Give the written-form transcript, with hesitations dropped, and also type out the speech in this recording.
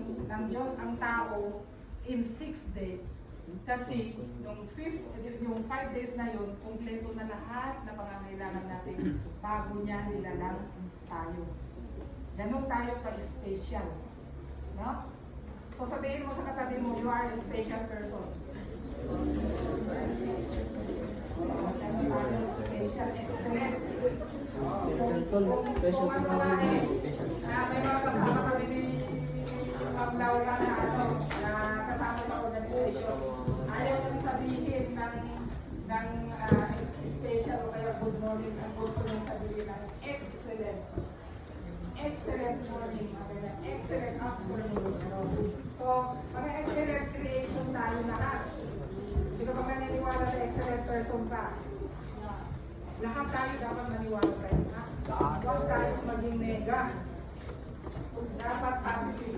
ng Diyos ang tao in 6 days. Kasi yung 5 days na yun, kumpleto na lahat na pangangailangan natin bago niya nilalang tayo. Ganun tayo ka-special. No? So sabihin mo sa katabi mo, you are a special person. Ganun tayo, special, excellent. Kung masalahin, may mga kasama kami ni Ma'am Laura na kasama sa organization. Ayaw nang sabihin ng special o kaya good morning. Ang gusto nang sabihin ng excellent. Excellent morning, excellent afternoon. So, mga excellent creation tayo lahat. Sino ba naniniwala na excellent person ka? Lahat tayo dapat maniwala tayo. Huwag tayo maging nega. Dapat positive.